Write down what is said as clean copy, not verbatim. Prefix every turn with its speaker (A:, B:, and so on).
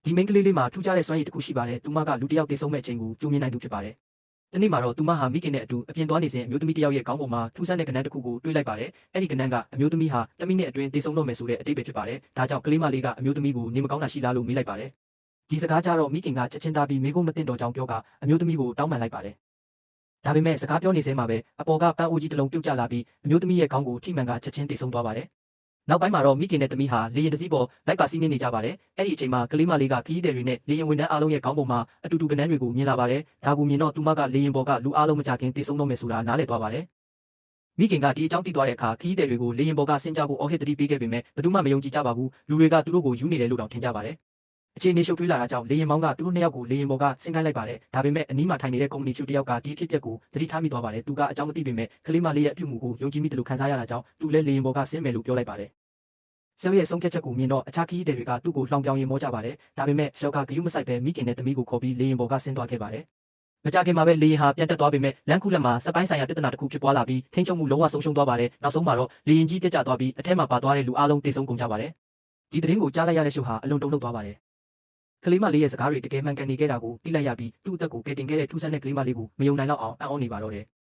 A: ဒီမိန်းကလေးလေးမှာထူးခြားတဲ့စွမ်းရည်တစ်ခုရှိပါတယ်သူမကလူတစ်ယောက်တည်ဆုံးမဲ့အချိန်ကိုကြိုမြင်နိုင်သူဖြစ်ပါတယ်တနေ့မှာတော့သူမဟာမိခင်နဲ့အတူအပြင်သွားနေစဉ်အမျိုးသမီးတစ်ယောက်ရဲ့ခေါင်းပေါ်မှာထူးဆန်းတဲ့ကဏ္ဍတစ်ခုကိုတွေးလိုက်ပါတယ်အဲ့ဒီကဏ္ဍကအမျိုးသမီးဟာတမိနစ်အတွင်းတည်ဆုံးတော့မယ်ဆိုတဲ့အတိတ်ပဲဖြစ်ပါတယ်ဒါကြောင့်ကလေးမလေးကအမျိုးသမီးကိုနေမကောင်းတာရှိလားလို့မေးလိုက်ပါတယ်ဒီစကားကြတော့မိခင်ကချက်ချင်းတားပြီးမိကုန်းမတင်တော်ကြောင်ပြောကအမျိုးသမီးကိုတောင်းပန်လိုက်ပါတယ်ဒါပေမဲ့စကားပြောနေစဲမှာပဲအပေါ်ကပန်းအိုးကြီးတစ်လုံးပြုတ်ကျလာပြီးအမျိုးသမီးရဲ့ခေါင်းကိုထိမှန်ကချက်ချင်းတည်ဆုံးသွားပါတယ်နောက်ပိုင်းမှာတော့မိခင်နဲ့သမီးဟာလေရင်တစ်စီးပေါ်လိုက်ပါစီးနေကြပါတယ်။အဲ့ဒီအချိန်မှာကလေးမလေးကခီးသည်တွေနဲ့လေရင်ဝန်ထမ်းအားလုံးရဲ့ခေါင်းပေါ်မှာအတူတူကဏ္ဍတွေကိုမြင်လာပါတယ်။ဒါကိုမြင်တော့သူမကလေရင်ပေါ်ကလူအားလုံးမကြခင်တည်ဆုံးတော့မယ်ဆိုတာနားလည်သွားပါတယ်။မိခင်ကဒီအကြောင်းသိသွားတဲ့အခါခီးသည်တွေကိုလေရင်ပေါ်ကဆင်းကြဖို့အော်ဟစ်တတိပေးခဲ့ပေမဲ့ဘယ်သူမှမယုံကြည်ကြပါဘူး။လူတွေကသူတို့ကိုယူနေတယ်လို့တောင်ထင်ကြပါတယ်။အခြေအနေရှုပ်ထွေးလာတာကြောင့်လေရင်မောင်းကသူတို့နှစ်ယောက်ကိုလေရင်ပေါ်ကဆင်းခိုင်းလိုက်ပါတယ်။ဒါပေမဲ့အနီးမှာထိုင်နေတဲ့ကုမ္ပဏီဖြူတစ်ယောက်ကဒီအဖြစ်အပျက်ကိုသတိထားမိသွားပါတယ်။သူကအကြောင်းမသိပေမဲ့ကလေးမလေးရဲ့အပြုအမူကိုယုံကြည်မိတယ်လို့ခံစားရတာကြောင့်သူလည်းလေရင်ပေါ်ကဆင်းမယ်လို့ပြောလိုက်ပါတယ်။ဆယ်ရဲ့ဆုံးဖြတ်ချက်ကိုမြင်တော့အခြားခီးသည်တွေကသူ့ကိုလှောင်ပြောင်ရင်မောကြပါတယ်။ဒါပေမဲ့ရှော့ကဂယုမဆိုင်ပဲမိခင်နဲ့သမီးကိုခေါ်ပြီးလေရင်ပေါ်ကဆင်းသွားခဲ့ပါတယ်။မကြခင်မှာပဲလေရင်ဟာပြန်တက်သွားပေမဲ့လမ်းခုလက်မှာစပိုင်းဆိုင်ရာပြဿနာတစ်ခုဖြစ်ပွားလာပြီးထိန်းချုပ်မှုလုံးဝဆုံးရှုံးသွားပါတယ်။နောက်ဆုံးမှာတော့လေရင်ကြီးပြတ်ကျသွားပြီးအထက်မှာပါသွားတဲ့လူအားလုံးတေဆုံးကုန်ကြပါတယ်။ဒီသတင်းကိုကြားလိုက်ရတဲ့ရှုပ်ဟာအလွန်တုန်လှုပ်သွားပါတယ်။ကလေးမလေးရဲ့စကားတွေတကယ်မှန်ကန်နေခဲ့တာကိုသိလိုက်ရပြီးသူ့အသက်ကိုကယ်တင်ခဲ့တဲ့ထူးဆန်းတဲ့ကလေးမလေးကိုမယုံနိုင်တော့အောင်အံ့ဩနေပါတော့တယ်။